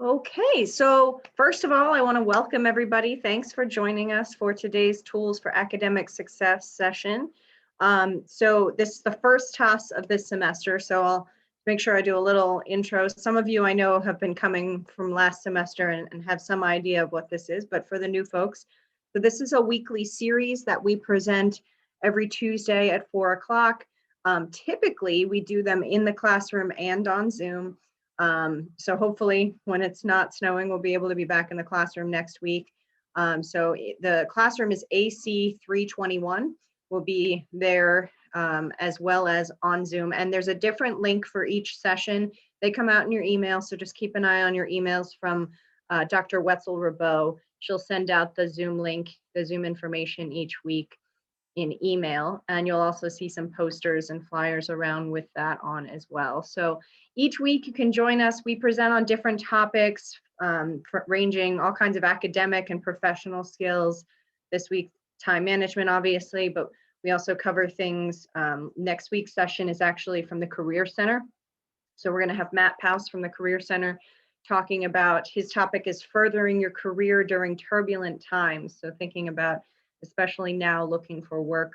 Okay, so first of all, I want to welcome everybody. Thanks for joining us for today's Tools for Academic Success session. So this is the first TAS of this semester, so I'll make sure I do a little intro. Some of you I know have been coming from last semester and have some idea of what this is, but for the new folks, so this is a weekly series that we present every Tuesday at 4 o'clock. Typically, we do them in the classroom and on Zoom. So hopefully when it's not snowing, we'll be able to be back in the classroom next week. The classroom is AC 321. We'll be there as well as on Zoom. And there's a different link for each session. They come out in your email, so just keep an eye on your emails from Dr. Wetzel-Rabot. She'll send out the Zoom link, the Zoom information each week in email, and you'll also see some posters and flyers around with that on as well. So each week you can join us. We present on different topics, ranging all kinds of academic and professional skills. This week, time management, obviously, but we also cover things. Next week's session is actually from the Career Center. So we're gonna have Matt Paus from the Career Center talking about, his topic is furthering your career during turbulent times. So thinking about, especially now, looking for work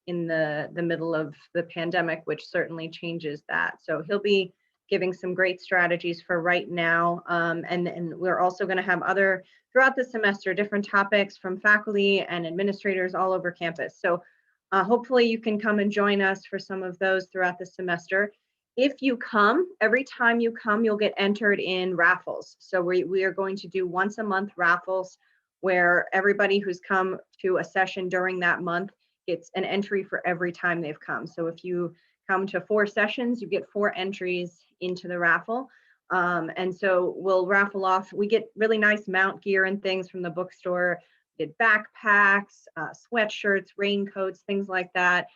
in the middle of the pandemic, which certainly changes that. So he'll be giving some great strategies for right now. And we're also going to have other, throughout the semester, different topics from faculty and administrators all over campus. So hopefully you can come and join us for some of those throughout the semester. If you come, every time you come, you'll get entered in raffles. So we are going to do once a month raffles, where everybody who's come to a session during that month gets an entry for every time they've come. So if you come to 4 sessions, you get 4 entries into the raffle. And so we'll raffle off, we get really nice mount gear and things from the bookstore. We did backpacks, sweatshirts, raincoats, things like that.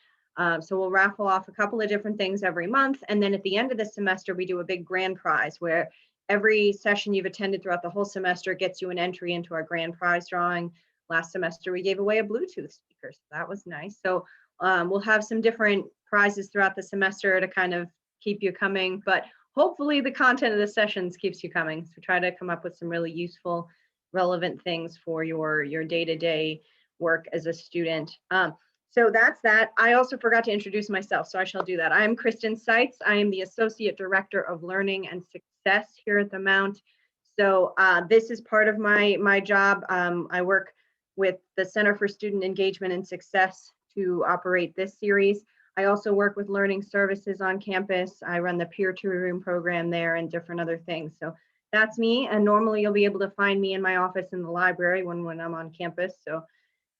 So we'll raffle off a couple of different things every month. And then at the end of the semester, we do a big grand prize where every session you've attended throughout the whole semester gets you an entry into our grand prize drawing. Last semester, we gave away a Bluetooth speaker, so that was nice. So we'll have some different prizes throughout the semester to kind of keep you coming, but hopefully the content of the sessions keeps you coming. So try to come up with some really useful, relevant things for your day-to-day work as a student. So that's that. I also forgot to introduce myself, so I shall do that. I am Kristen Seitz. I am the Associate Director of Learning and Success here at the Mount. So this is part of my job. I work with the Center for Student Engagement and Success to operate this series. I also work with Learning Services on campus. I run the peer tutoring program there and different other things. So that's me. And normally you'll be able to find me in my office in the library when I'm on campus. So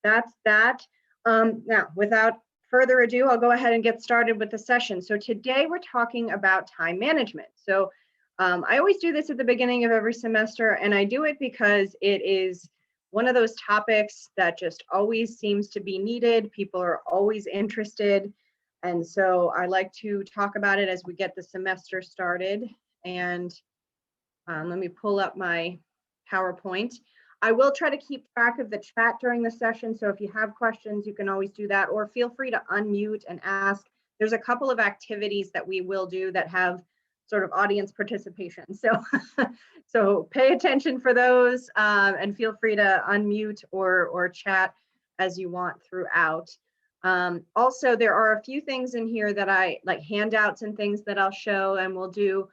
that's that. Now, without further ado, I'll go ahead and get started with the session. So today we're talking about time management. So I always do this at the beginning of every semester, and I do it because it is one of those topics that just always seems to be needed. People are always interested. And so I like to talk about it as we get the semester started. And let me pull up my PowerPoint. I will try to keep track of the chat during the session. So if you have questions, you can always do that, or feel free to unmute and ask. There's a couple of activities that we will do that have sort of audience participation. So, so pay attention for those and feel free to unmute or chat as you want throughout. Also, there are a few things in here that I like, handouts and things that I'll show and we'll do.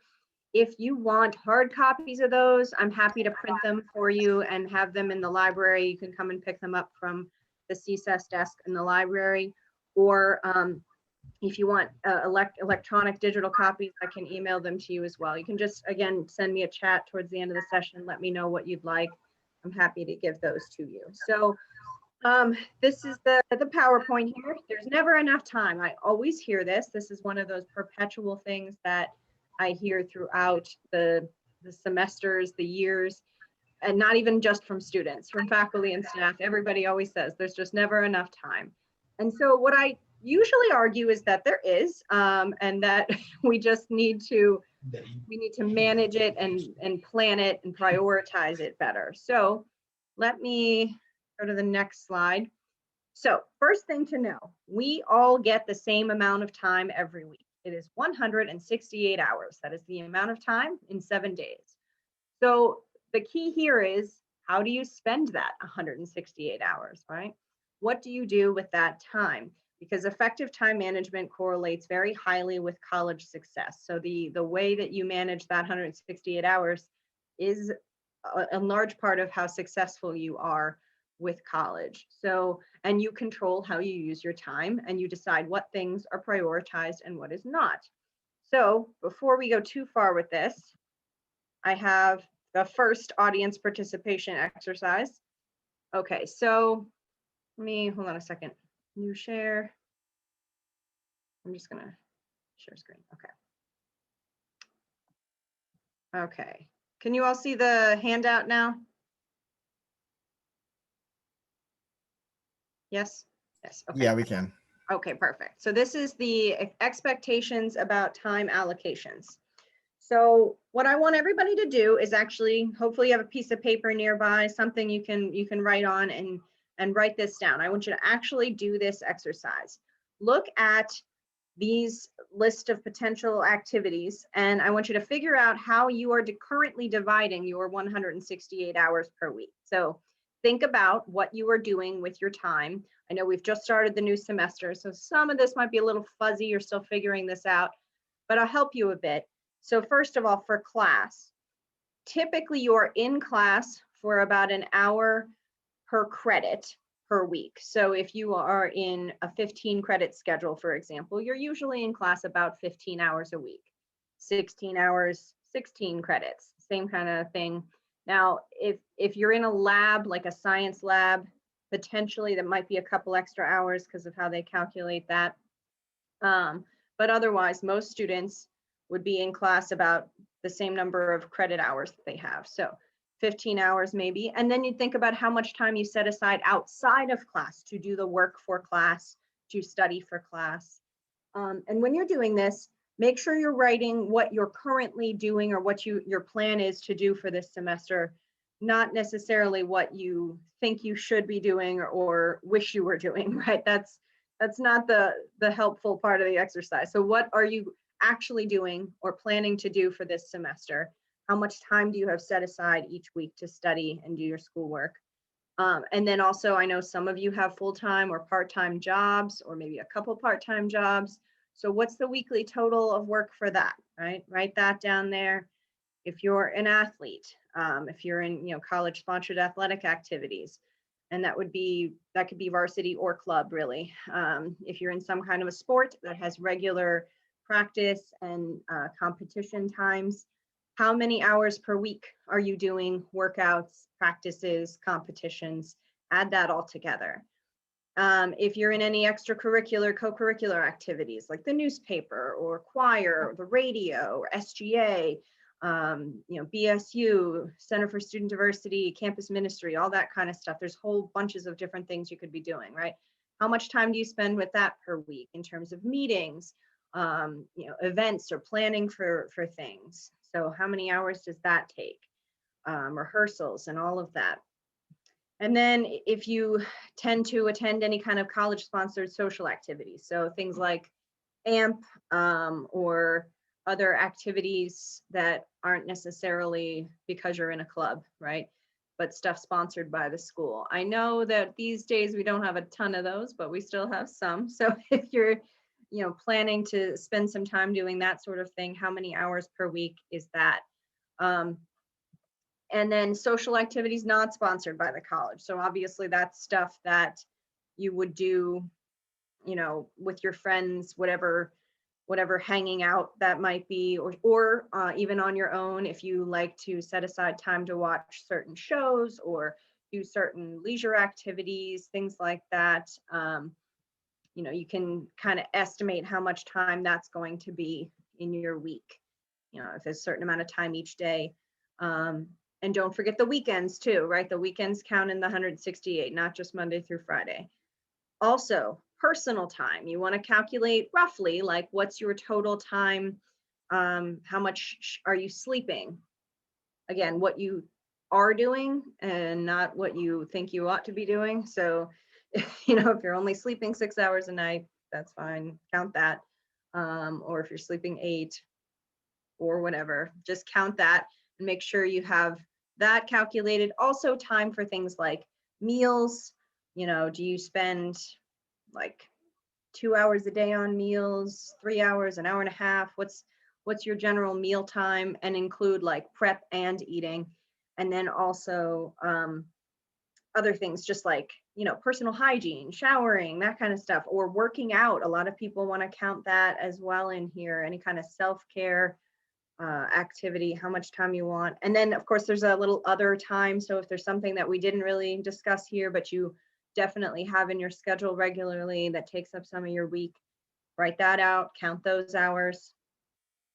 If you want hard copies of those, I'm happy to print them for you and have them in the library. You can come and pick them up from the CSES desk in the library. Or if you want electronic digital copies, I can email them to you as well. You can just, again, send me a chat towards the end of the session. Let me know what you'd like. I'm happy to give those to you. So this is the PowerPoint here. There's never enough time. I always hear this. This is one of those perpetual things that I hear throughout the semesters, the years, and not even just from students, from faculty and staff. Everybody always says there's just never enough time. And so what I usually argue is that there is, and that we just need to manage it and plan it and prioritize it better. So let me go to the next slide. So first thing to know, we all get the same amount of time every week. It is 168 hours. That is the amount of time in 7 days. So the key here is, how do you spend that 168 hours, right? What do you do with that time? Because effective time management correlates very highly with college success. So the way that you manage that 168 hours is a large part of how successful you are with college. So, and you control how you use your time, and you decide what things are prioritized and what is not. So before we go too far with this, I have the first audience participation exercise. Okay, so let me, hold on a second. New share. I'm just gonna share screen. Okay. Okay. Can you all see the handout now? Yes? Yes. Okay. Yeah, we can. Okay, perfect. So this is the expectations about time allocations. So what I want everybody to do is actually, hopefully you have a piece of paper nearby, something you can write on and write this down. I want you to actually do this exercise. Look at these list of potential activities, and I want you to figure out how you are currently dividing your 168 hours per week. So think about what you are doing with your time. I know we've just started the new semester, so some of this might be a little fuzzy. You're still figuring this out, but I'll help you a bit. So first of all, for class, typically you're in class for about an hour per credit per week. So if you are in a 15 credit schedule, for example, you're usually in class about 15 hours a week. 16 hours, 16 credits, same kind of thing. Now, if you're in a lab, like a science lab, potentially that might be a couple extra hours because of how they calculate that. But otherwise, most students would be in class about the same number of credit hours that they have. So 15 hours maybe. And then you think about how much time you set aside outside of class to do the work for class, to study for class. And when you're doing this, make sure you're writing what you're currently doing or what your plan is to do for this semester, not necessarily what you think you should be doing or wish you were doing, right? That's not the helpful part of the exercise. So what are you actually doing or planning to do for this semester? How much time do you have set aside each week to study and do your schoolwork? And then also, I know some of you have full-time or part-time jobs, or maybe a couple part-time jobs. So what's the weekly total of work for that, right? Write that down there. If you're an athlete, if you're in, college sponsored athletic activities, and that could be varsity or club, really. If you're in some kind of a sport that has regular practice and competition times, how many hours per week are you doing workouts, practices, competitions? Add that all together. If you're in any extracurricular, co-curricular activities like the newspaper or choir, or the radio, or SGA, BSU, Center for Student Diversity, campus ministry, all that kind of stuff. There's whole bunches of different things you could be doing, right? How much time do you spend with that per week in terms of meetings, events or planning for things? So how many hours does that take? Rehearsals and all of that. And then if you tend to attend any kind of college sponsored social activities, so things like AMP or other activities that aren't necessarily because you're in a club, right? But stuff sponsored by the school. I know that these days we don't have a ton of those, but we still have some. So if you're, planning to spend some time doing that sort of thing, how many hours per week is that? And then social activities not sponsored by the college. So obviously that's stuff that you would do, with your friends, whatever hanging out that might be, or even on your own, if you like to set aside time to watch certain shows or do certain leisure activities, things like that. You can kind of estimate how much time that's going to be in your week, if there's a certain amount of time each day. And don't forget the weekends too, right? The weekends count in the 168, not just Monday through Friday. Also, personal time. You want to calculate roughly, like, what's your total time? How much are you sleeping? Again, what you are doing and not what you think you ought to be doing. So, if you're only sleeping 6 hours a night, that's fine. Count that. Or if you're sleeping 8 or whatever, just count that. and make sure you have that calculated. Also time for things like meals. You know, do you spend like 2 hours a day on meals, 3 hours, an hour and a half? What's your general meal time, and include like prep and eating. And then also other things, just like, you know, personal hygiene, showering, that kind of stuff, or working out. A lot of people want to count that as well in here. Any kind of self-care activity, how much time you want. And then of course there's a little other time. So if there's something that we didn't really discuss here, but you definitely have in your schedule regularly that takes up some of your week, write that out, count those hours.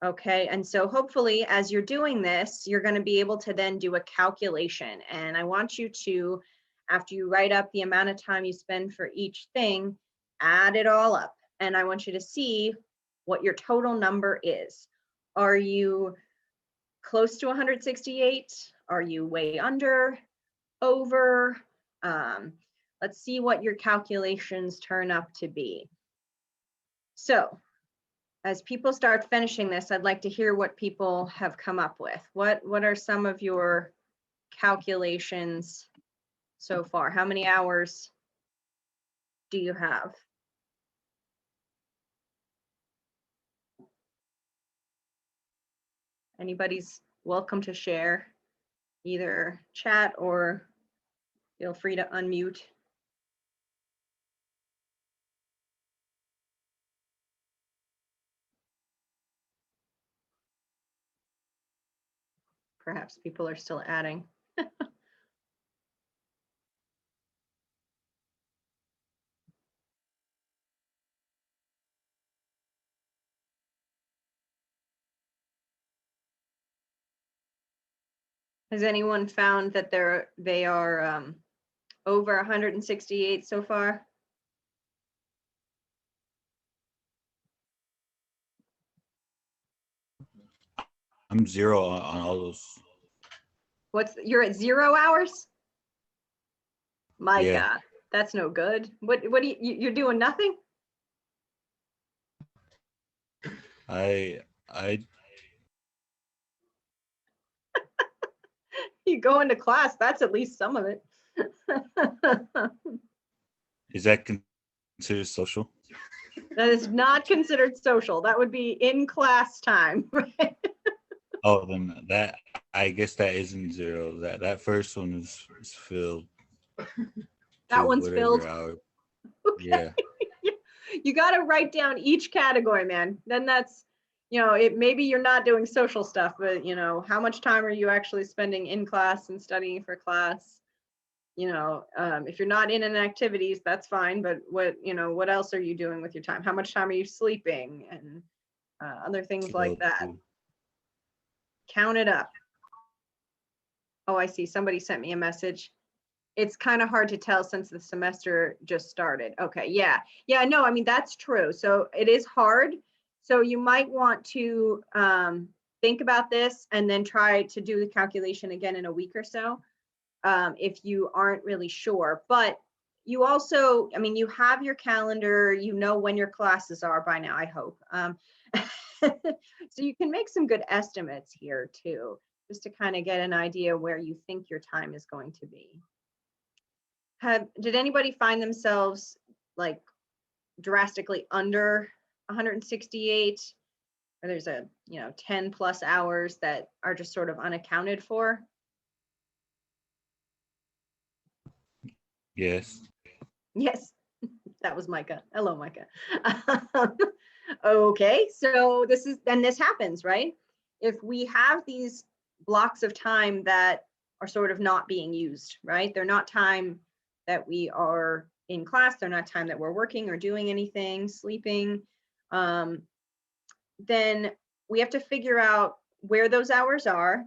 Okay, and so hopefully as you're doing this, you're going to be able to then do a calculation. And I want you to, after you write up the amount of time you spend for each thing, add it all up. And I want you to see what your total number is. Are you close to 168? Are you way under, over? Let's see what your calculations turn up to be. So as people start finishing this, I'd like to hear what people have come up with. What are some of your calculations so far? How many hours do you have? Anybody's welcome to share, either chat or feel free to unmute. Perhaps people are still adding. Has anyone found that they are over 168 so far? I'm 0 on all those. You're at 0 hours? My Yeah. God, that's no good. What do you're doing nothing? I You go into class, that's at least some of it. Is that considered social? That is not considered social. That would be in class time, right? Oh, then that, I guess that isn't 0. That first one is filled. That one's filled. Hour. Okay. Yeah. You got to write down each category, man. Then that's, you know, maybe you're not doing social stuff, but you know, how much time are you actually spending in class and studying for class? You know, if you're not in activities, that's fine. But what else are you doing with your time? How much time are you sleeping, and other things like that? Count it up. Oh, I see. Somebody sent me a message. It's kind of hard to tell since the semester just started. Okay, yeah. No, I mean, that's true. So it is hard. So you might want to think about this and then try to do the calculation again in a week or so if you aren't really sure. But you also, I mean, you have your calendar, you know when your classes are by now, I hope. So you can make some good estimates here too, just to kind of get an idea where you think your time is going to be. Did anybody find themselves like drastically under 168, or there's 10 plus hours that are just sort of unaccounted for? Yes. Yes, that was Micah. Hello, Micah. Okay, so this happens, right? If we have these blocks of time that are sort of not being used, right? They're not time that we are in class, they're not time that we're working or doing anything, sleeping, then we have to figure out where those hours are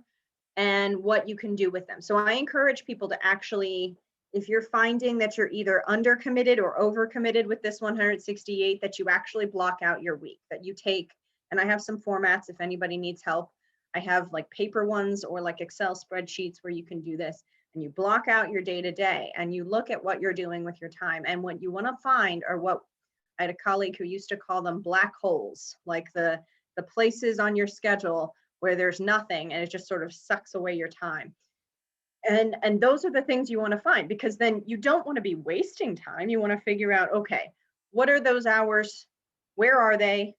and what you can do with them. So I encourage people to actually, if you're finding that you're either under committed or over committed with this 168, that you actually block out your week, that you take, and I have some formats if anybody needs help. I have like paper ones or like Excel spreadsheets where you can do this, and you block out your day to day and you look at what you're doing with your time. And what you want to find are what I had a colleague who used to call them black holes, like the places on your schedule where there's nothing and it just sort of sucks away your time. And those are the things you want to find, because then you don't want to be wasting time. You want to figure out, okay, what are those hours? Where are they?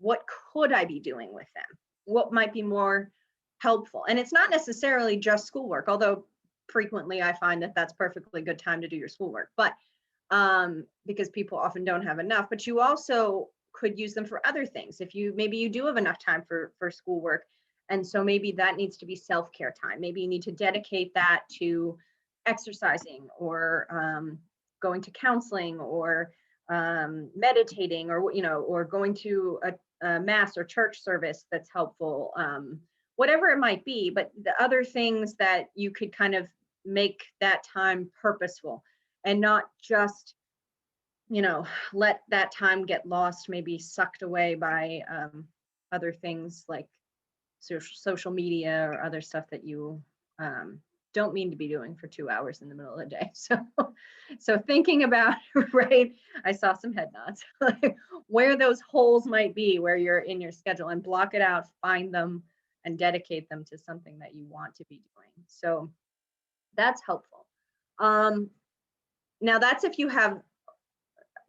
What could I be doing with them? What might be more helpful? And it's not necessarily just schoolwork, although frequently I find that that's perfectly good time to do your schoolwork, but because people often don't have enough. But you also could use them for other things. If you, maybe you do have enough time for schoolwork, and so maybe that needs to be self-care time. Maybe you need to dedicate that to exercising, or going to counseling, or meditating, or or going to a mass or church service that's helpful, whatever it might be. But the other things that you could kind of make that time purposeful, and not just let that time get lost, maybe sucked away by other things like social media or other stuff that you don't mean to be doing for 2 hours in the middle of the day. So thinking about, right, I saw some head nods, like where those holes might be, where you're in your schedule, and block it out, find them, and dedicate them to something that you want to be doing. So that's helpful. Now that's if you have,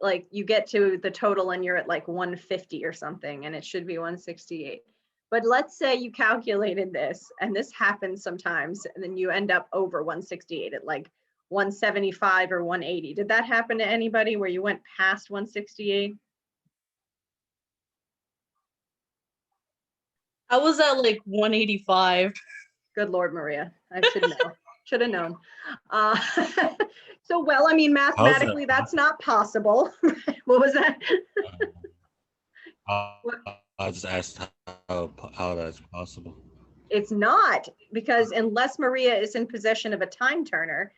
like, you get to the total and you're at like 150 or something, and it should be 168. But let's say you calculated this, and this happens sometimes, and then you end up over 168 at like 175 or 180. Did that happen to anybody where you went past 168? I was at like 185. Good Lord, Maria. I should know. Should have known. So, well, I mean, mathematically, that's not possible. What was that? I just asked how that's possible. It's not, because unless Maria is in possession of a time turner,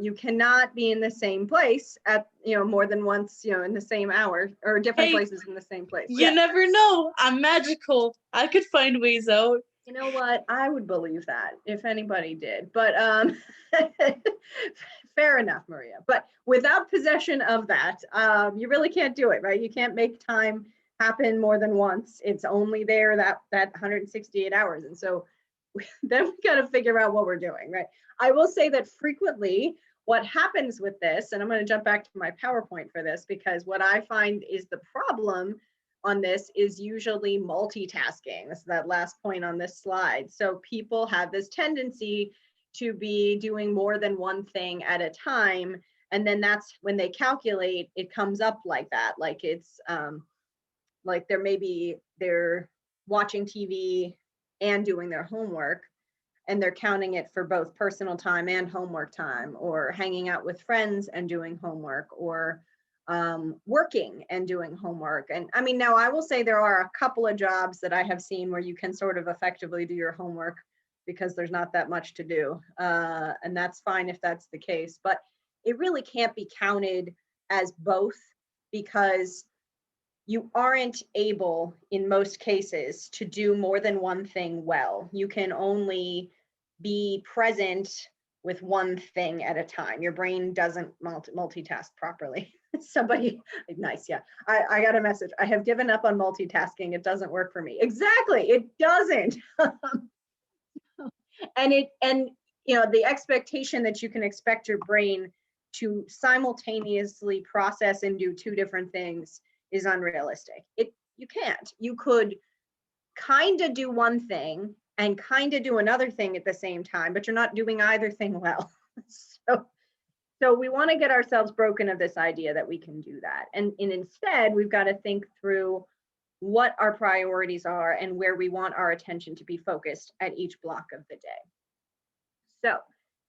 you cannot be in the same place at more than once in the same hour, or different places in the same place. You never know. I'm magical. I could find ways out. You know what? I would believe that if anybody did, but fair enough, Maria. But without possession of that, you really can't do it, right? You can't make time happen more than once. It's only there that 168 hours. And so then we got to figure out what we're doing, right? I will say that frequently what happens with this, and I'm going to jump back to my PowerPoint for this, because what I find is the problem on this is usually multitasking. This is that last point on this slide. So people have this tendency to be doing more than one thing at a time. And then that's when they calculate, it comes up like that. Like it's like they're watching TV and doing their homework, and they're counting it for both personal time and homework time, or hanging out with friends and doing homework, or working and doing homework. And I mean, now I will say there are a couple of jobs that I have seen where you can sort of effectively do your homework because there's not that much to do. And that's fine if that's the case, but it really can't be counted as both, because you aren't able in most cases to do more than one thing well. You can only be present with one thing at a time. Your brain doesn't multitask properly. Somebody, nice, yeah. I got a message. I have given up on multitasking. It doesn't work for me. Exactly, it doesn't. And the expectation that you can expect your brain to simultaneously process and do two different things is unrealistic. You can't. You could kind of do one thing and kind of do another thing at the same time, but you're not doing either thing well. So we want to get ourselves broken of this idea that we can do that. And instead, we've got to think through what our priorities are and where we want our attention to be focused at each block of the day. So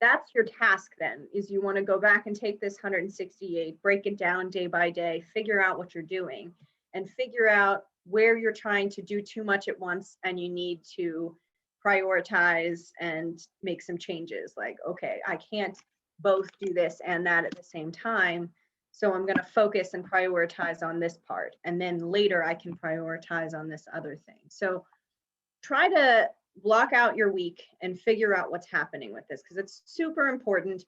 that's your task then, is you want to go back and take this 168, break it down day by day, figure out what you're doing, and figure out where you're trying to do too much at once and you need to prioritize and make some changes. Like, okay, I can't both do this and that at the same time, so I'm going to focus and prioritize on this part, and then later I can prioritize on this other thing. So try to block out your week and figure out what's happening with this, because it's super important.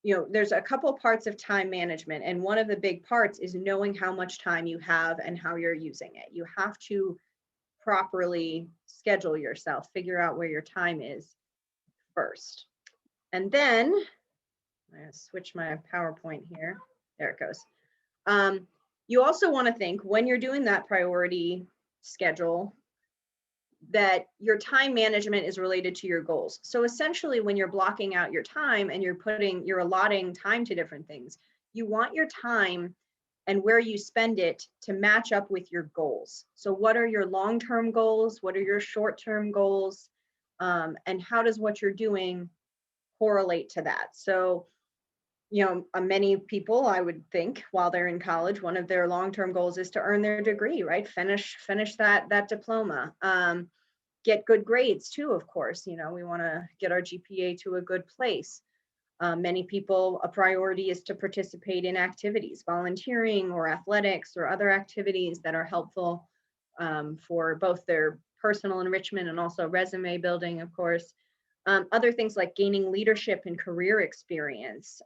There's a couple parts of time management, and one of the big parts is knowing how much time you have and how you're using it. You have to properly schedule yourself, figure out where your time is first. And then, I'm gonna switch my PowerPoint here. There it goes. You also want to think when you're doing that priority schedule that your time management is related to your goals. So essentially when you're blocking out your time and you're allotting time to different things, you want your time and where you spend it to match up with your goals. So what are your long-term goals? What are your short-term goals? And how does what you're doing correlate to that? So, many people, I would think, while they're in college, one of their long-term goals is to earn their degree, right? Finish that diploma. Get good grades too, of course. We want to get our GPA to a good place. Many people, a priority is to participate in activities, volunteering or athletics or other activities that are helpful for both their personal enrichment and also resume building, of course. Other things like gaining leadership and career experience,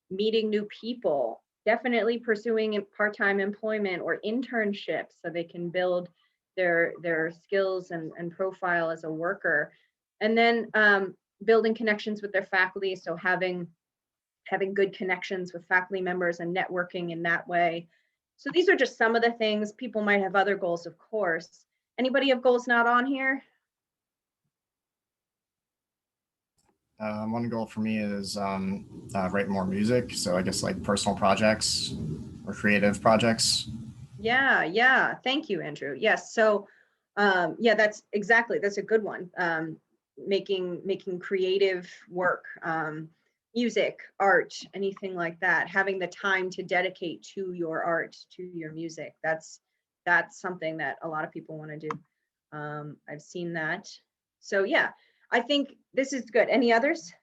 meeting new people, definitely pursuing part-time employment or internships so they can build their skills and profile as a worker. And then building connections with their faculty, so having good connections with faculty members and networking in that way. So these are just some of the things. People might have other goals, of course. Anybody have goals not on here? One goal for me is write more music. So I guess like personal projects or creative projects. Yeah. Thank you, Andrew. Yes. So yeah, that's a good one. Making creative work, music, art, anything like that, having the time to dedicate to your art, to your music. That's something that a lot of people want to do. I've seen that. So yeah, I think this is good. Any others?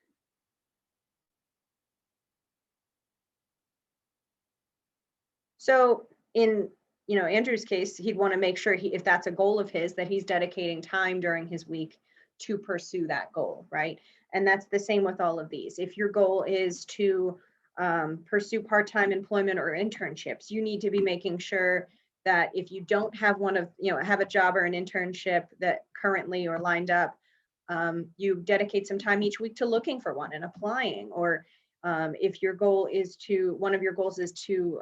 So in Andrew's case, he'd want to make sure if that's a goal of his, that he's dedicating time during his week to pursue that goal, right? And that's the same with all of these. If your goal is to pursue part-time employment or internships, you need to be making sure that if you don't have have a job or an internship that currently or lined up, you dedicate some time each week to looking for one and applying. Or if your goal is one of your goals is to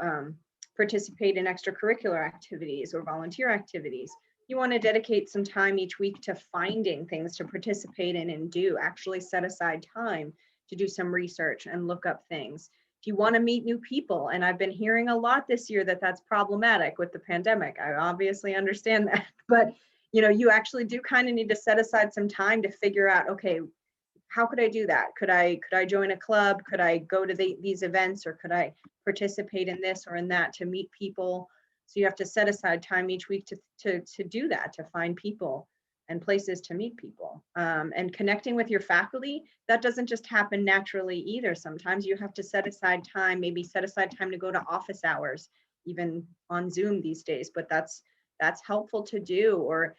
participate in extracurricular activities or volunteer activities, you want to dedicate some time each week to finding things to participate in and do. Actually set aside time to do some research and look up things. If you want to meet new people, and I've been hearing a lot this year that that's problematic with the pandemic, I obviously understand that, but you actually do kind of need to set aside some time to figure out, okay, how could I do that? Could I join a club? Could I go to these events, or could I participate in this or in that to meet people? So you have to set aside time each week to do that, to find people and places to meet people. And connecting with your faculty, that doesn't just happen naturally either. Sometimes you have to set aside time, maybe set aside time to go to office hours, even on Zoom these days, but that's helpful to do. Or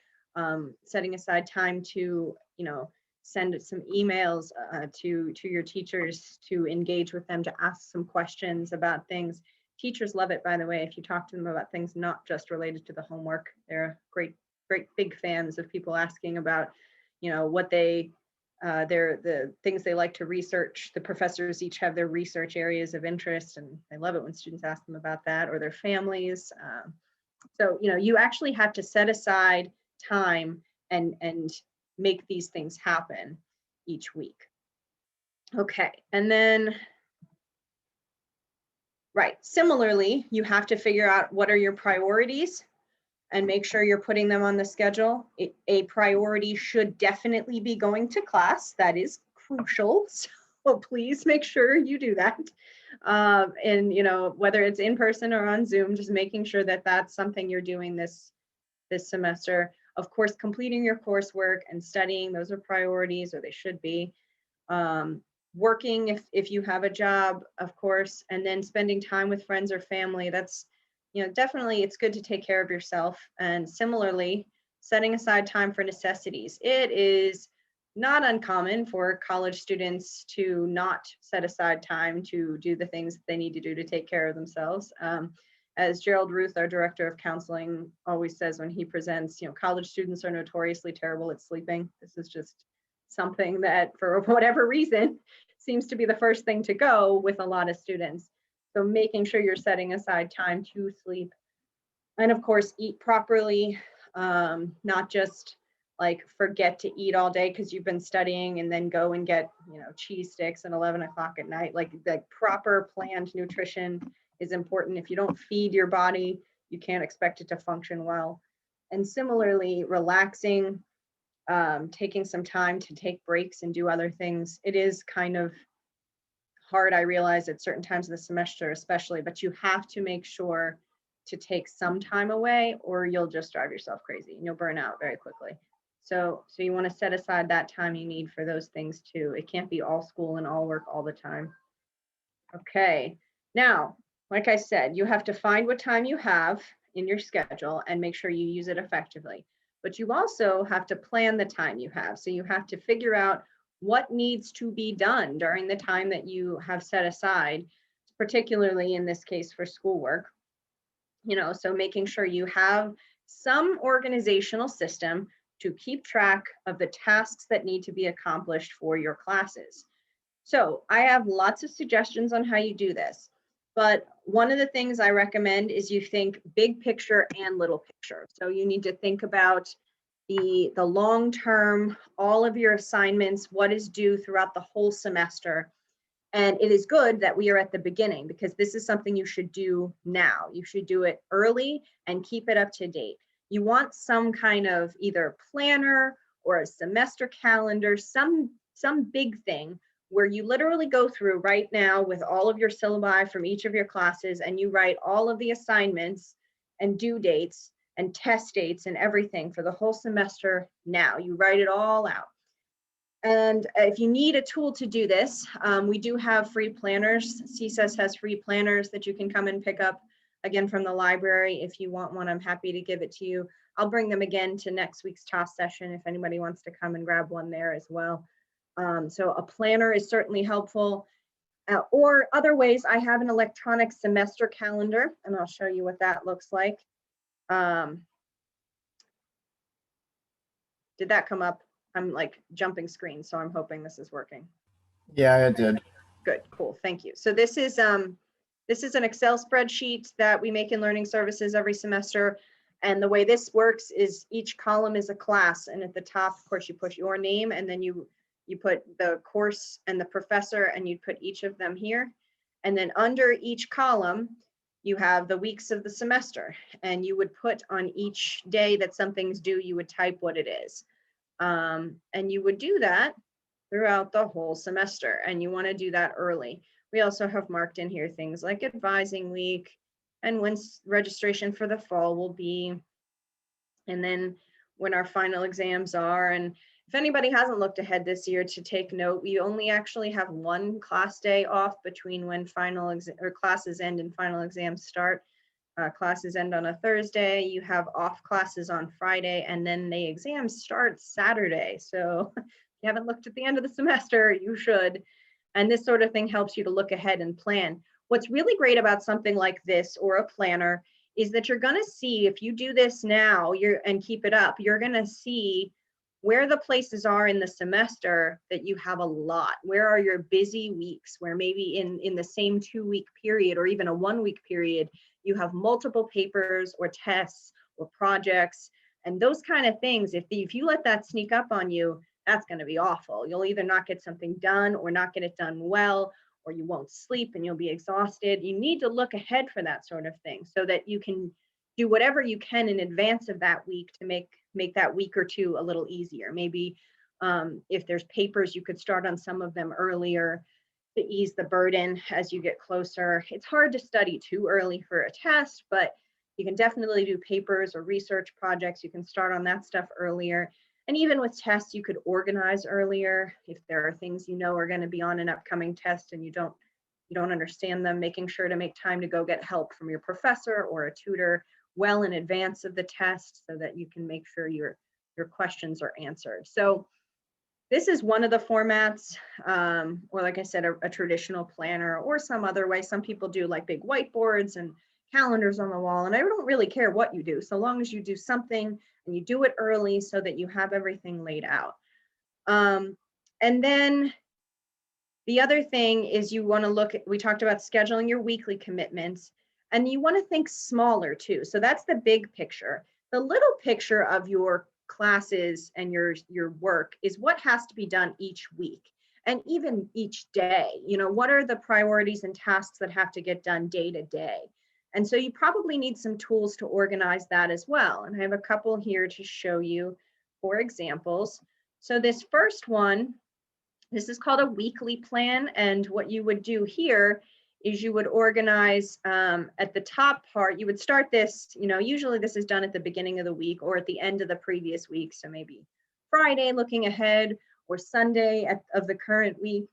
setting aside time to, send some emails to your teachers, to engage with them, to ask some questions about things. Teachers love it, by the way, if you talk to them about things not just related to the homework. They're great big fans of people asking about, what the things they like to research. The professors each have their research areas of interest, and they love it when students ask them about that, or their families. So, you actually have to set aside time and make these things happen each week. Okay, and then, right, similarly, you have to figure out what are your priorities and make sure you're putting them on the schedule. A priority should definitely be going to class. That is crucial. So please make sure you do that. And whether it's in person or on Zoom, just making sure that that's something you're doing this semester. Of course, completing your coursework and studying, those are priorities, or they should be. Working if you have a job, of course, and then spending time with friends or family. That's, definitely it's good to take care of yourself. And similarly, setting aside time for necessities. It is not uncommon for college students to not set aside time to do the things that they need to do to take care of themselves. as Gerald Ruth, our director of counseling, always says when he presents, college students are notoriously terrible at sleeping. This is just something that, for whatever reason, seems to be the first thing to go with a lot of students. So making sure you're setting aside time to sleep. And of course, eat properly, not just like forget to eat all day because you've been studying and then go and get, cheese sticks at 11 o'clock at night. Like the proper planned nutrition is important. If you don't feed your body, you can't expect it to function well. And similarly, relaxing, taking some time to take breaks and do other things. It is kind of hard, I realize, at certain times of the semester, especially, but you have to make sure to take some time away or you'll just drive yourself crazy and you'll burn out very quickly. So you want to set aside that time you need for those things too. It can't be all school and all work all the time. Okay, now, like I said, you have to find what time you have in your schedule and make sure you use it effectively. But you also have to plan the time you have. So you have to figure out what needs to be done during the time that you have set aside, particularly in this case for schoolwork. So making sure you have some organizational system to keep track of the tasks that need to be accomplished for your classes. So I have lots of suggestions on how you do this, but one of the things I recommend is you think big picture and little picture. So you need to think about the long term, all of your assignments, what is due throughout the whole semester. And it is good that we are at the beginning because this is something you should do now. You should do it early and keep it up to date. You want some kind of either planner or a semester calendar, some big thing where you literally go through right now with all of your syllabi from each of your classes and you write all of the assignments and due dates and test dates and everything for the whole semester now. You write it all out. And if you need a tool to do this, we do have free planners. CSES has free planners that you can come and pick up again from the library. If you want one, I'm happy to give it to you. I'll bring them again to next week's TOS session if anybody wants to come and grab one there as well. So a planner is certainly helpful. Or other ways, I have an electronic semester calendar, and I'll show you what that looks like. Did that come up? I'm like jumping screens, so I'm hoping this is working. Yeah, it did. Good, cool, thank you. So this is an Excel spreadsheet that we make in Learning Services every semester. And the way this works is each column is a class. And at the top, of course, you put your name and then you put the course and the professor and you put each of them here. And then under each column, you have the weeks of the semester. And you would put on each day that something's due, you would type what it is. And you would do that throughout the whole semester, and you want to do that early. We also have marked in here things like advising week and when registration for the fall will be, and then when our final exams are. And if anybody hasn't looked ahead this year, to take note, we only actually have one class day off between when classes end and final exams start. Classes end on a Thursday, you have off classes on Friday, and then the exams start Saturday. So if you haven't looked at the end of the semester, you should. And this sort of thing helps you to look ahead and plan. What's really great about something like this or a planner is that you're going to see, if you do this now and keep it up, you're going to see where the places are in the semester that you have a lot. Where are your busy weeks where maybe in the same 2-week period or even a 1-week period, you have multiple papers or tests or projects and those kind of things. If you let that sneak up on you, that's going to be awful. You'll either not get something done or not get it done well, or you won't sleep and you'll be exhausted. You need to look ahead for that sort of thing so that you can do whatever you can in advance of that week to make that week or two a little easier. Maybe if there's papers, you could start on some of them earlier to ease the burden as you get closer. It's hard to study too early for a test, but you can definitely do papers or research projects. You can start on that stuff earlier. And even with tests, you could organize earlier if there are things you know are going to be on an upcoming test and you don't understand them, making sure to make time to go get help from your professor or a tutor well in advance of the test so that you can make sure your questions are answered. So this is one of the formats, or like I said, a traditional planner or some other way. Some people do like big whiteboards and calendars on the wall, and I don't really care what you do, so long as you do something and you do it early so that you have everything laid out. And then the other thing is you want to look at, we talked about scheduling your weekly commitments, and you want to think smaller too. So that's the big picture. The little picture of your classes and your work is what has to be done each week and even each day. You know, what are the priorities and tasks that have to get done day to day? And so you probably need some tools to organize that as well. And I have a couple here to show you for examples. So this first one, this is called a weekly plan. And what you would do here is you would organize at the top part, you would start this, you know, usually this is done at the beginning of the week or at the end of the previous week. So maybe Friday looking ahead or Sunday of the current week.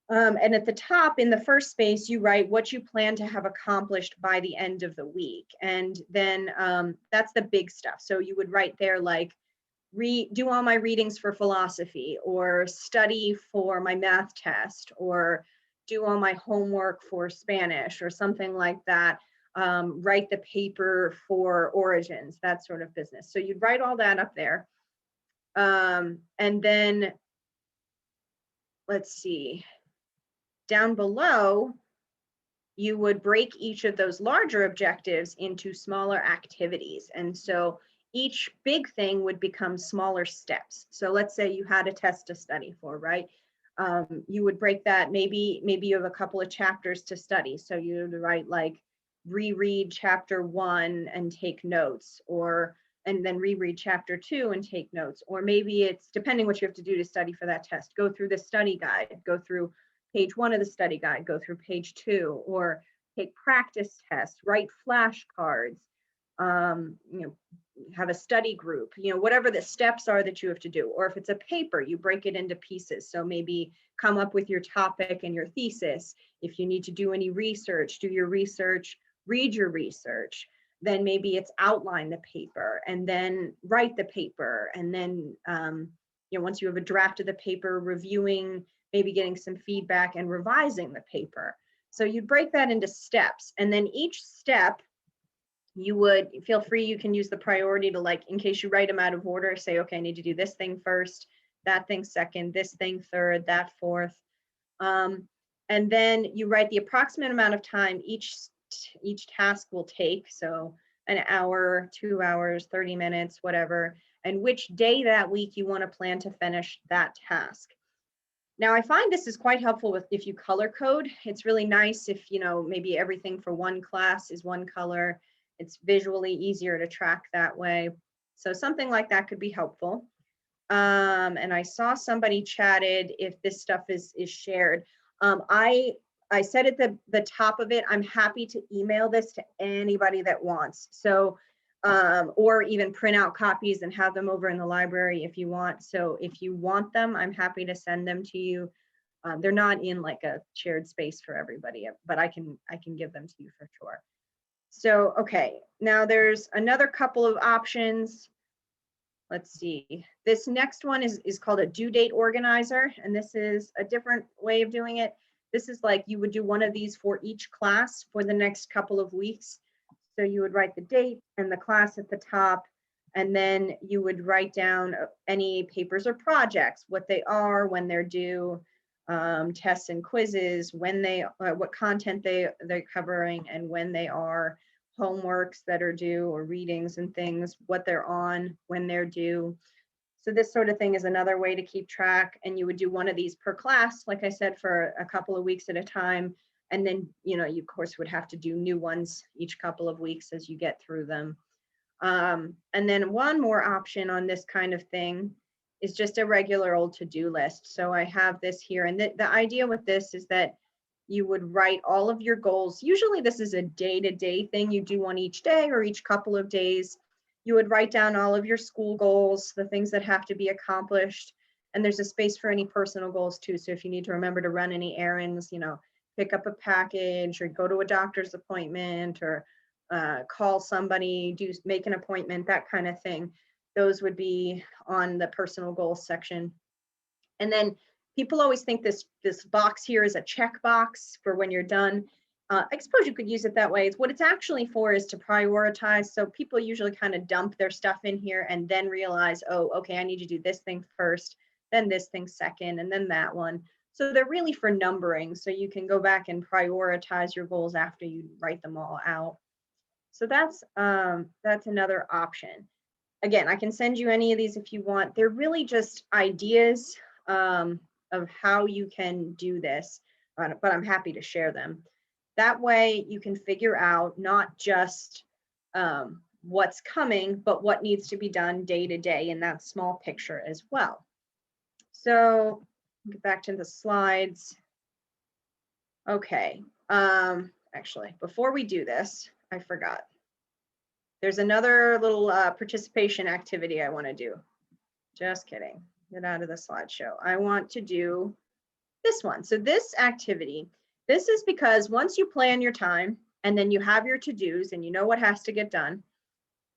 And at the top in the first space, you write what you plan to have accomplished by the end of the week. And then that's the big stuff. So you would write there like, do all my readings for philosophy, or study for my math test, or do all my homework for Spanish, or something like that. Write the paper for origins, that sort of business. So you'd write all that up there. And then, let's see, down below, you would break each of those larger objectives into smaller activities. And so each big thing would become smaller steps. So let's say you had a test to study for, right? You would break that, maybe you have a couple of chapters to study. So you would write like reread chapter 1 and take notes, and then reread chapter 2 and take notes. Or maybe it's depending what you have to do to study for that test. Go through the study guide, go through page 1 of the study guide, go through page 2, or take practice tests, write flashcards, you know, have a study group, you know, whatever the steps are that you have to do. Or if it's a paper, you break it into pieces. So maybe come up with your topic and your thesis. If you need to do any research, do your research, read your research. Then maybe it's outline the paper and then write the paper. And then, you know, once you have a draft of the paper, reviewing, maybe getting some feedback and revising the paper. So you break that into steps. And then each step, you would feel free, you can use the priority to, like, in case you write them out of order, say, okay, I need to do this thing first, that thing second, this thing third, that fourth. And then you write the approximate amount of time each task will take. So an hour, 2 hours, 30 minutes, whatever, and which day that week you want to plan to finish that task. Now, I find this is quite helpful if you color code. It's really nice if, you know, maybe everything for one class is one color. It's visually easier to track that way. So something like that could be helpful. And I saw somebody chatted if this stuff is shared. I said at the top of it, I'm happy to email this to anybody that wants. So, or even print out copies and have them over in the library if you want. So if you want them, I'm happy to send them to you. They're not in like a shared space for everybody, but I can give them to you for sure. So, okay, now there's another couple of options. Let's see. This next one is called a due date organizer, and this is a different way of doing it. This is like you would do one of these for each class for the next couple of weeks. So you would write the date and the class at the top, and then you would write down any papers or projects, what they are, when they're due, tests and quizzes, when what content they're covering, and when they are, homeworks that are due, or readings and things, what they're on, when they're due. So this sort of thing is another way to keep track. And you would do one of these per class, like I said, for a couple of weeks at a time. And then, you know, you of course would have to do new ones each couple of weeks as you get through them. And then one more option on this kind of thing is just a regular old to-do list. So I have this here, and the idea with this is that you would write all of your goals. Usually this is a day-to-day thing you do on each day or each couple of days. You would write down all of your school goals, the things that have to be accomplished. And there's a space for any personal goals too. So if you need to remember to run any errands, you know, pick up a package or go to a doctor's appointment or call somebody, make an appointment, that kind of thing. Those would be on the personal goals section. And then people always think this box here is a check box for when you're done. I suppose you could use it that way. It's what it's actually for is to prioritize. So people usually kind of dump their stuff in here and then realize, oh, okay, I need to do this thing first, then this thing second, and then that one. So they're really for numbering. So you can go back and prioritize your goals after you write them all out. So that's another option. Again, I can send you any of these if you want. They're really just ideas of how you can do this, but I'm happy to share them. That way you can figure out not just what's coming, but what needs to be done day to day in that small picture as well. So get back to the slides. Okay, actually, before we do this, I forgot. There's another little participation activity I want to do. Just kidding. Get out of the slideshow. I want to do this one. So this activity, this is because once you plan your time and then you have your to-dos and you know what has to get done,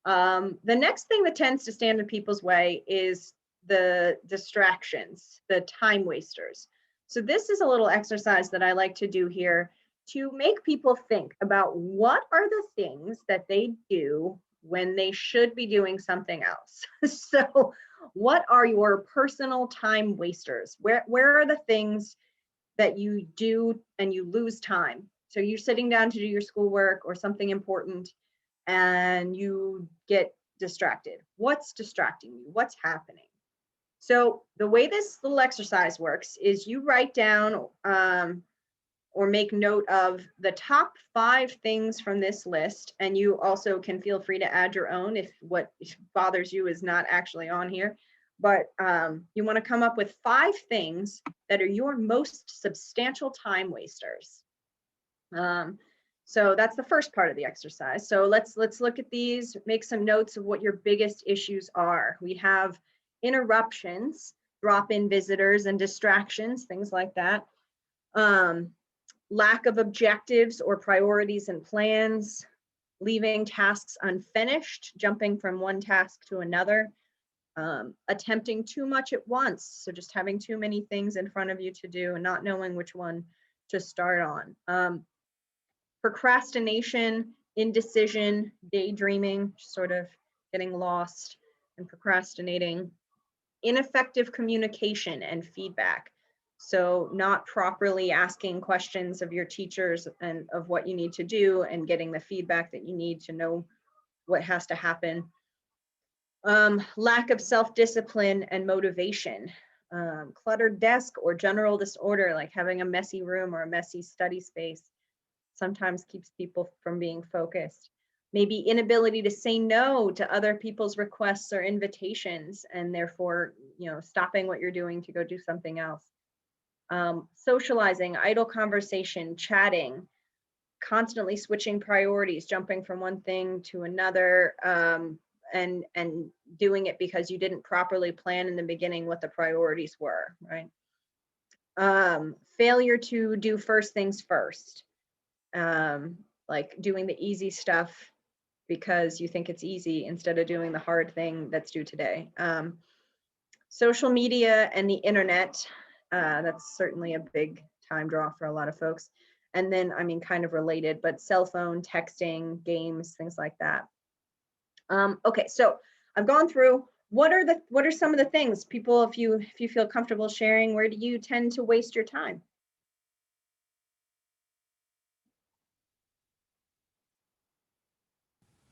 the next thing that tends to stand in people's way is the distractions, the time wasters. So this is a little exercise that I like to do here to make people think about what are the things that they do when they should be doing something else. So what are your personal time wasters? Where are the things that you do and you lose time? So you're sitting down to do your schoolwork or something important and you get distracted. What's distracting you? What's happening? So the way this little exercise works is you write down or make note of the top 5 things from this list. And you also can feel free to add your own if what bothers you is not actually on here. But you want to come up with 5 things that are your most substantial time wasters. So that's the first part of the exercise. So let's look at these, make some notes of what your biggest issues are. We have interruptions, drop-in visitors and distractions, things like that. Lack of objectives or priorities and plans, leaving tasks unfinished, jumping from one task to another, attempting too much at once. So just having too many things in front of you to do and not knowing which one to start on. Procrastination, indecision, daydreaming, sort of getting lost and procrastinating. Ineffective communication and feedback. So not properly asking questions of your teachers and of what you need to do and getting the feedback that you need to know what has to happen. Lack of self-discipline and motivation. Cluttered desk or general disorder, like having a messy room or a messy study space, sometimes keeps people from being focused. Maybe inability to say no to other people's requests or invitations, and therefore, stopping what you're doing to go do something else. Socializing, idle conversation, chatting, constantly switching priorities, jumping from one thing to another, and doing it because you didn't properly plan in the beginning what the priorities were, right? Failure to do first things first, like doing the easy stuff because you think it's easy instead of doing the hard thing that's due today. Social media and the internet, that's certainly a big time draw for a lot of folks. And then, kind of related, but cell phone, texting, games, things like that. Okay, so I've gone through, what are some of the things people, if you feel comfortable sharing, where do you tend to waste your time?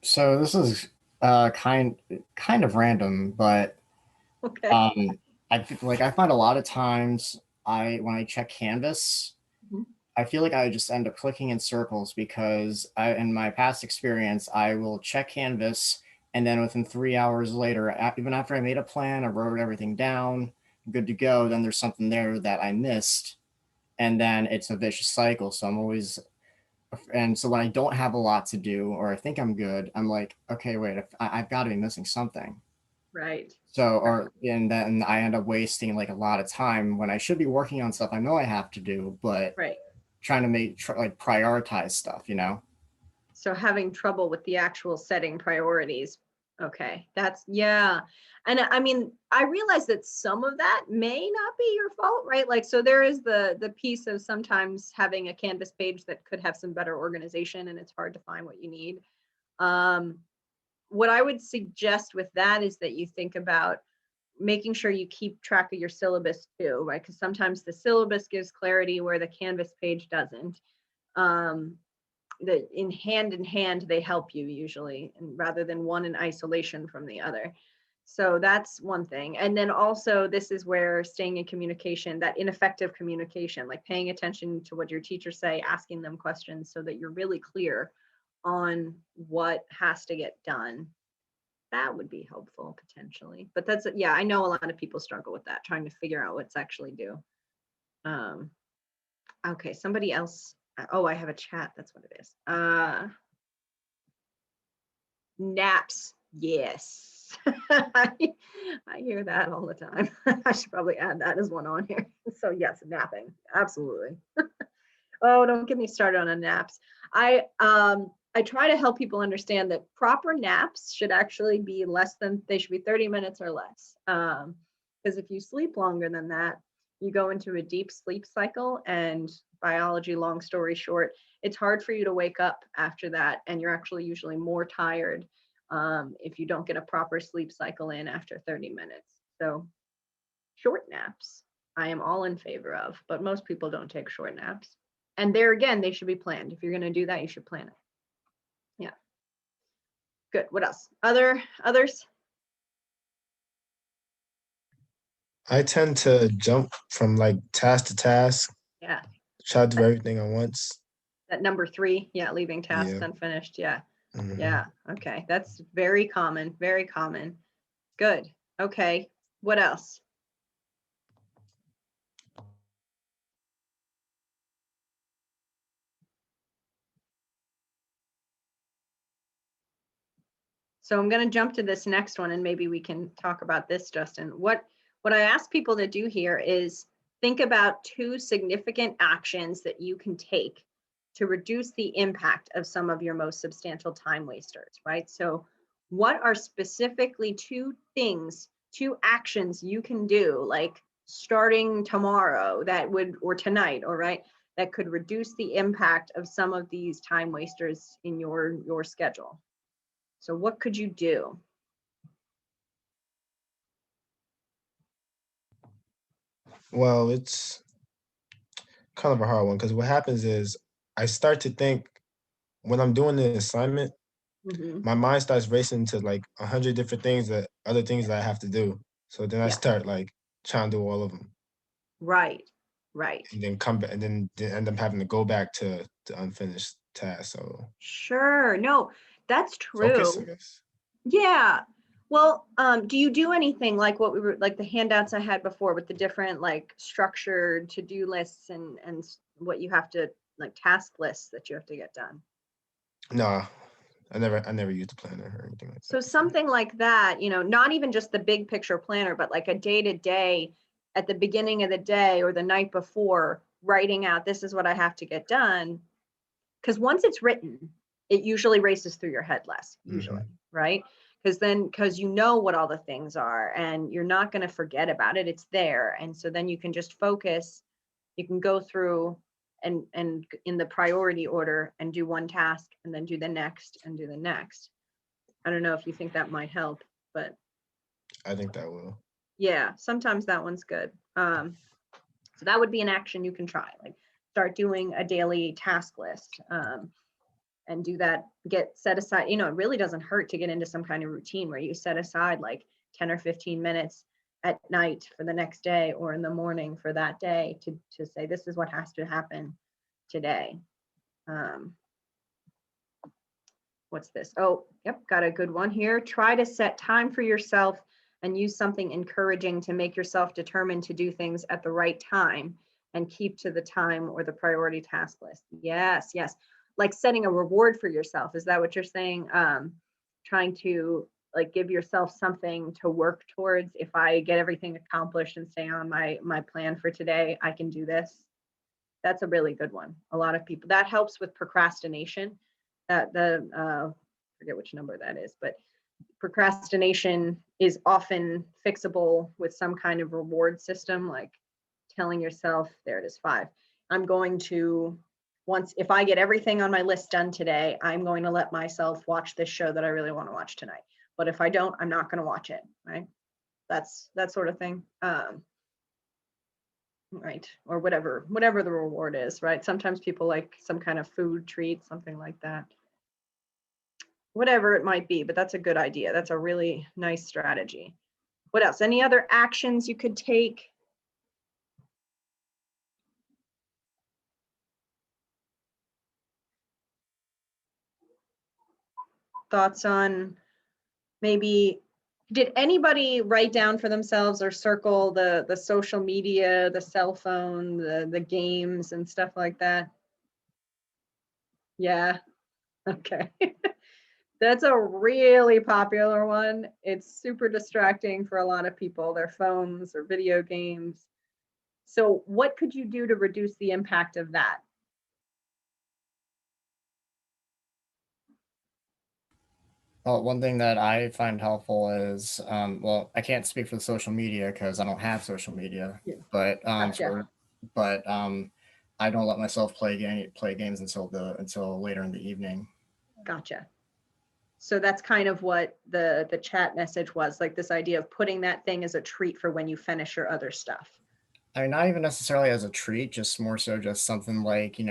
So this is kind of random, but Okay. I find a lot of times when I check Canvas, Mhm. I feel like I just end up clicking in circles because in my past experience, I will check Canvas and then within 3 hours later, even after I made a plan, I wrote everything down, good to go, then there's something there that I missed, and then it's a vicious cycle. So so when I don't have a lot to do or I think I'm good, I'm like, okay, wait, I've got to be missing something. Right. And then I end up wasting like a lot of time when I should be working on stuff I know I have to do, but Right. trying to prioritize stuff, So having trouble with the actual setting priorities Okay, that's, yeah. And I mean, I realize that some of that may not be your fault, right? Like, so there is the piece of sometimes having a Canvas page that could have some better organization and it's hard to find what you need. Um, what I would suggest with that is that you think about making sure you keep track of your syllabus too, right? Because sometimes the syllabus gives clarity where the Canvas page doesn't. Um, that in hand they help you usually, and rather than one in isolation from the other. So that's one thing. And then also this is where staying in communication, that ineffective communication, like paying attention to what your teachers say, asking them questions so that you're really clear on what has to get done. That would be helpful potentially. But that's, yeah, I know a lot of people struggle with that, trying to figure out what's actually due. Okay, somebody else. Oh, I have a chat. That's what it is. Naps. Yes. I hear that all the time. I should probably add that as one on here. So yes, napping. Absolutely. Oh, don't get me started on naps. I try to help people understand that proper naps should actually be they should be 30 minutes or less. Because if you sleep longer than that, you go into a deep sleep cycle, and biology, long story short, it's hard for you to wake up after that. And you're actually usually more tired if you don't get a proper sleep cycle in after 30 minutes. So short naps, I am all in favor of, but most people don't take short naps. And there again, they should be planned. If you're going to do that, you should plan it. Yeah. Good. What else? Others? I tend to jump from like task to task, Yeah. try to do everything at once. That number 3. Yeah. Leaving tasks Yeah. unfinished. Yeah. Mhm. Yeah. Okay. That's very common. Very common. Good. Okay. What else? So I'm going to jump to this next one, and maybe we can talk about this, Justin. What I ask people to do here is think about 2 significant actions that you can take to reduce the impact of some of your most substantial time wasters, right? So what are specifically 2 things, 2 actions you can do, like starting tomorrow or tonight, all right, that could reduce the impact of some of these time wasters in your schedule? So what could you do? Well, it's kind of a hard one because what happens is I start to think when I'm doing the assignment, Mhm. my mind starts racing to like 100 different things other things that I have to do. So then I Yeah. start like trying to do all of them Right. Right. and then come back and then end up having to go back to unfinished tasks. So Sure. No, that's focus, I true. guess. Yeah. Well, do you do anything like what we were like the handouts I had before with the different like structured to-do lists and what you have to like task lists that you have to get done? No, I never used a planner or anything like So that before. something like that, not even just the big picture planner, but like a day to day at the beginning of the day or the night before, writing out, this is what I have to get done. Because once it's written, it usually races through your head less, usually, Mhm. right? Because you know what all the things are and you're not going to forget about it. It's there. And so then you can just focus, you can go through and in the priority order and do one task and then do the next and do the next. I don't know if you think that might help, but I think that will. yeah, sometimes that one's good. So that would be an action you can try, like start doing a daily task list. And do that, get set aside, it really doesn't hurt to get into some kind of routine where you set aside like 10 or 15 minutes at night for the next day or in the morning for that day to say, this is what has to happen today. What's this? Oh, yep, got a good one here. Try to set time for yourself and use something encouraging to make yourself determined to do things at the right time and keep to the time or the priority task list. Yes, yes. Like setting a reward for yourself. Is that what you're saying? Trying to like give yourself something to work towards. If I get everything accomplished and stay on my plan for today, I can do this. That's a really good one. A lot of people, that helps with procrastination. That the forget which number that is, but procrastination is often fixable with some kind of reward system, like telling yourself, there it is, 5. I'm going to, if I get everything on my list done today, I'm going to let myself watch this show that I really want to watch tonight. But if I don't, I'm not going to watch it, right? That's that sort of thing. Right, or whatever the reward is, right? Sometimes people like some kind of food treat, something like that. Whatever it might be, but that's a good idea. That's a really nice strategy. What else? Any other actions you could take? Thoughts on maybe, did anybody write down for themselves or circle the social media, the cell phone, the games and stuff like that? Yeah, okay. That's a really popular one. It's super distracting for a lot of people, their phones or video games. So what could you do to reduce the impact of that? Well, one thing that I find helpful is, well, I can't speak for the social media because I don't have social media, Yeah. but Gotcha. I don't let myself play games until later in the evening. Gotcha. So that's kind of what the chat message was, like this idea of putting that thing as a treat for when you finish your other stuff. I mean, not even necessarily as a treat, just more so just something like, you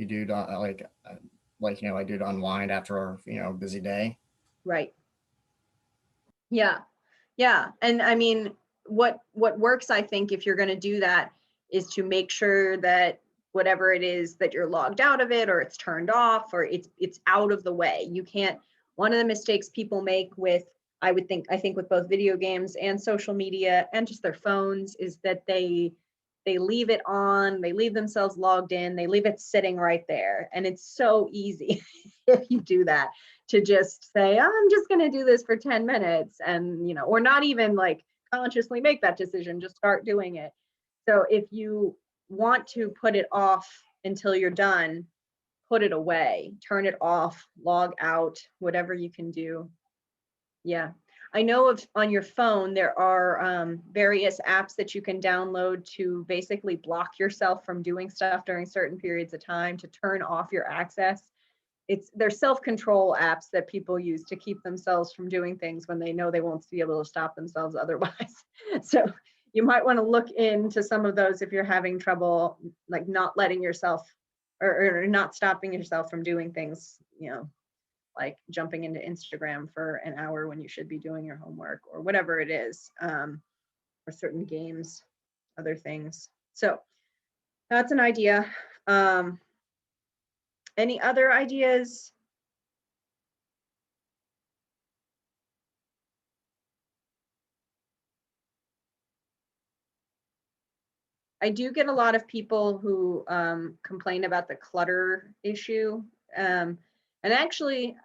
do to I do to unwind after a busy day. Right. Yeah. Yeah. And I mean, what works, I think, if you're going to do that is to make sure that whatever it is that you're logged out of it or it's turned off or it's out of the way. You can't, one of the mistakes people make with, I think with both video games and social media and just their phones is that they leave it on, they leave themselves logged in, they leave it sitting right there. And it's so easy if you do that to just say, I'm just going to do this for 10 minutes and, or not even like consciously make that decision, just start doing it. So if you want to put it off until you're done, put it away, turn it off, log out, whatever you can do. Yeah. I know on your phone, there are various apps that you can download to basically block yourself from doing stuff during certain periods of time to turn off your access. They're self-control apps that people use to keep themselves from doing things when they know they won't be able to stop themselves otherwise. So you might want to look into some of those if you're having trouble, like not letting yourself or not stopping yourself from doing things, like jumping into Instagram for an hour when you should be doing your homework or whatever it is, or certain games, other things. So that's an idea. Any other ideas? I do get a lot of people who complain about the clutter issue. And actually,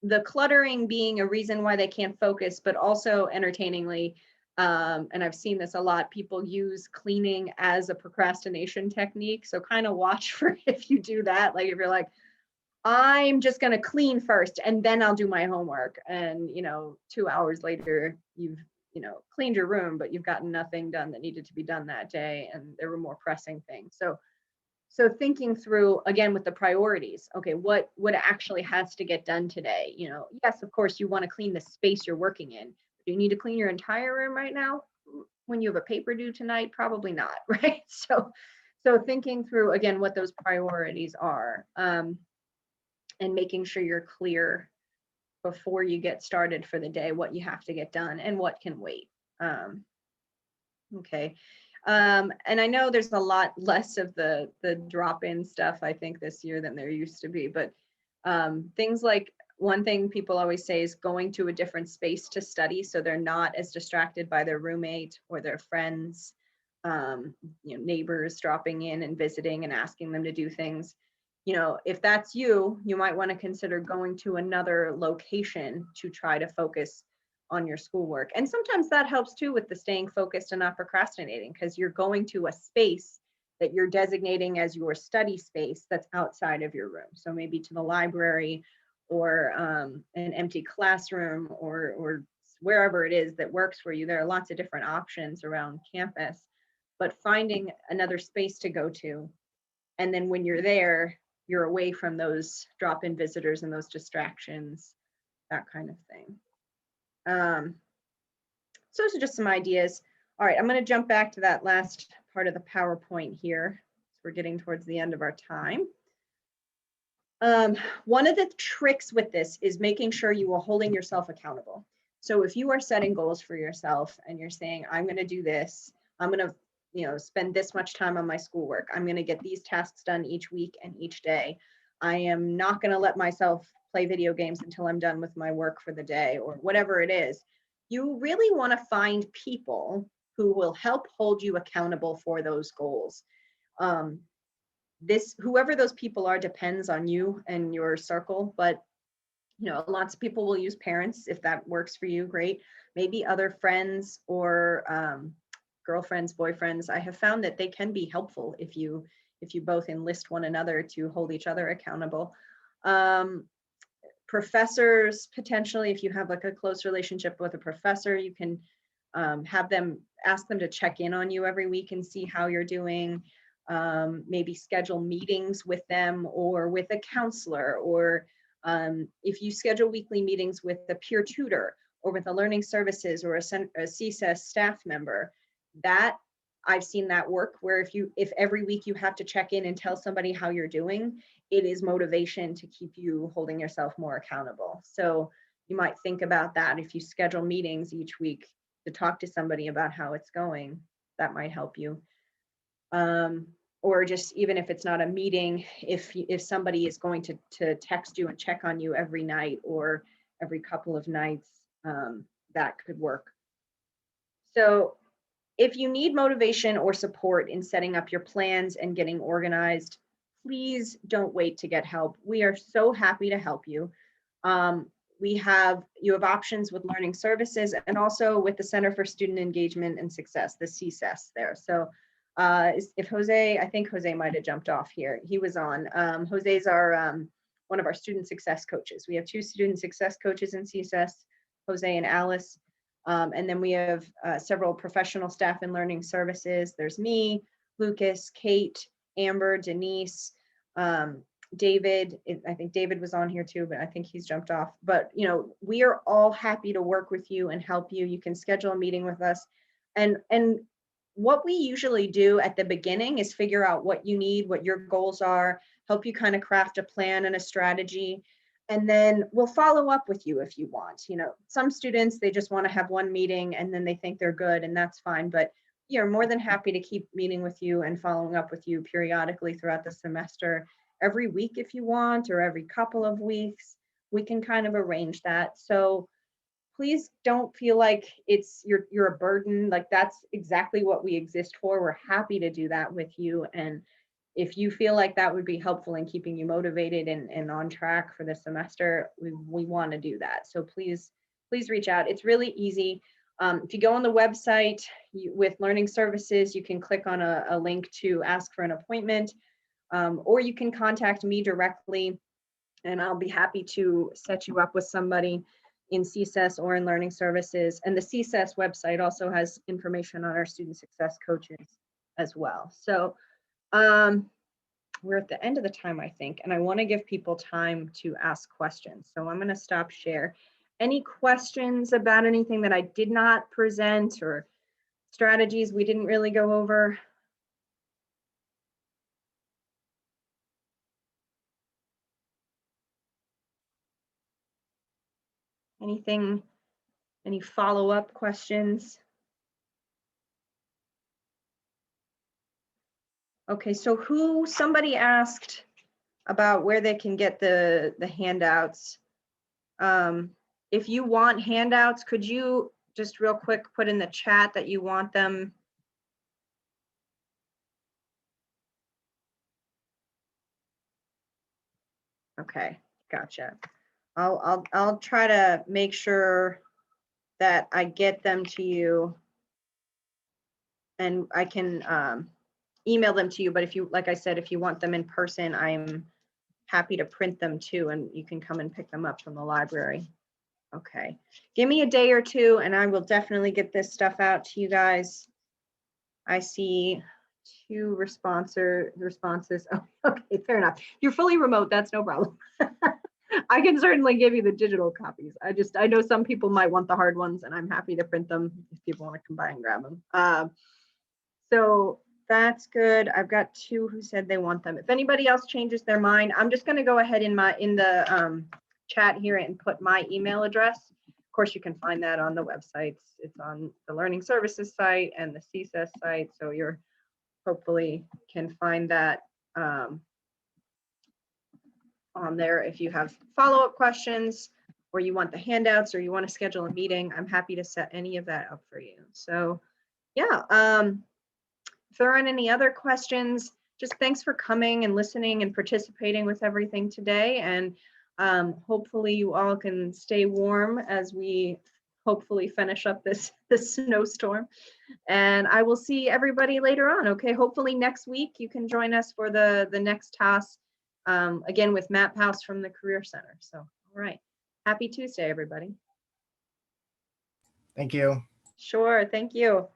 the cluttering being a reason why they can't focus, but also entertainingly, and I've seen this a lot, people use cleaning as a procrastination technique. So kind of watch for if you do that, like if you're like, I'm just going to clean first and then I'll do my homework. And, 2 hours later, you've, cleaned your room, but you've gotten nothing done that needed to be done that day. And there were more pressing things. So thinking through again with the priorities, okay, what actually has to get done today? Yes, of course, you want to clean the space you're working in. Do you need to clean your entire room right now? When you have a paper due tonight? Probably not, right? So thinking through again what those priorities are. And making sure you're clear before you get started for the day, what you have to get done and what can wait. Okay. And I know there's a lot less of the drop-in stuff, I think, this year than there used to be, but things like one thing people always say is going to a different space to study so they're not as distracted by their roommate or their friends, neighbors dropping in and visiting and asking them to do things. If that's you might want to consider going to another location to try to focus on your schoolwork. And sometimes that helps too with the staying focused and not procrastinating because you're going to a space that you're designating as your study space that's outside of your room. So maybe to the library or an empty classroom, or wherever it is that works for you. There are lots of different options around campus, but finding another space to go to. And then when you're there, you're away from those drop-in visitors and those distractions, that kind of thing. So those are just some ideas. All right, I'm going to jump back to that last part of the PowerPoint here. We're getting towards the end of our time. One of the tricks with this is making sure you are holding yourself accountable. So if you are setting goals for yourself and you're saying, I'm going to do this, I'm going to spend this much time on my schoolwork, I'm going to get these tasks done each week and each day, I am not going to let myself play video games until I'm done with my work for the day, or whatever it is, you really want to find people who will help hold you accountable for those goals. Whoever those people are depends on you and your circle, but lots of people will use parents if that works for you, great. Maybe other friends or girlfriends, boyfriends. I have found that they can be helpful if you both enlist one another to hold each other accountable. Professors, potentially, if you have like a close relationship with a professor, you can ask them to check in on you every week and see how you're doing. Maybe schedule meetings with them or with a counselor, or if you schedule weekly meetings with a peer tutor or with a learning services or a CSES staff member, that I've seen that work, where if every week you have to check in and tell somebody how you're doing, it is motivation to keep you holding yourself more accountable. So you might think about that. If you schedule meetings each week to talk to somebody about how it's going, that might help you. Or just even if it's not a meeting, if somebody is going to text you and check on you every night or every couple of nights, that could work. So if you need motivation or support in setting up your plans and getting organized, please don't wait to get help. We are so happy to help you. You have options with learning services and also with the Center for Student Engagement and Success, the CSES there. So if Jose, I think Jose might have jumped off here. He was on. Jose's one of our student success coaches. We have 2 student success coaches in CSES, Jose and Alice. And then we have several professional staff in learning services. There's me, Lucas, Kate, Amber, Denise, David. I think David was on here too, but I think he's jumped off. But we are all happy to work with you and help you. You can schedule a meeting with us. And what we usually do at the beginning is figure out what you need, what your goals are, help you kind of craft a plan and a strategy. And then we'll follow up with you if you want. Some students, they just want to have one meeting and then they think they're good, and that's fine. But you're more than happy to keep meeting with you and following up with you periodically throughout the semester, every week if you want, or every couple of weeks. We can kind of arrange that. So please don't feel like you're a burden. Like, that's exactly what we exist for. We're happy to do that with you. And if you feel like that would be helpful in keeping you motivated and on track for the semester, we want to do that. So please reach out. It's really easy. If you go on the website with learning services, you can click on a link to ask for an appointment, or you can contact me directly, and I'll be happy to set you up with somebody in CSES or in learning services. And the CSES website also has information on our student success coaches as well. So we're at the end of the time, I think, and I want to give people time to ask questions. So I'm going to stop share. Any questions about anything that I did not present, or strategies we didn't really go over? Anything, any follow-up questions? Okay, so somebody asked about where they can get the handouts. If you want handouts, could you just real quick put in the chat that you want them? Okay, gotcha. I'll try to make sure that I get them to you, and I can email them to you. But if you, like I said, if you want them in person, I'm happy to print them too, and you can come and pick them up from the library. Okay, give me a day or two and I will definitely get this stuff out to you guys. I see 2 responses. Oh, okay, fair enough. You're fully remote, that's no problem. I can certainly give you the digital copies. I know some people might want the hard ones and I'm happy to print them if people want to come by and grab them. So that's good. I've got 2 who said they want them. If anybody else changes their mind, I'm just going to go ahead in the chat here and put my email address. Of course, you can find that on the websites. It's on the Learning Services site and the CSES site. So you're hopefully can find that on there. If you have follow-up questions or you want the handouts or you want to schedule a meeting, I'm happy to set any of that up for you. So yeah, if there aren't any other questions, just thanks for coming and listening and participating with everything today. And hopefully you all can stay warm as we hopefully finish up this snowstorm. And I will see everybody later on. Okay, hopefully next week you can join us for the next task, again with Matt House from the Career Center. So, all right, happy Tuesday, everybody. Thank you. Sure, thank you.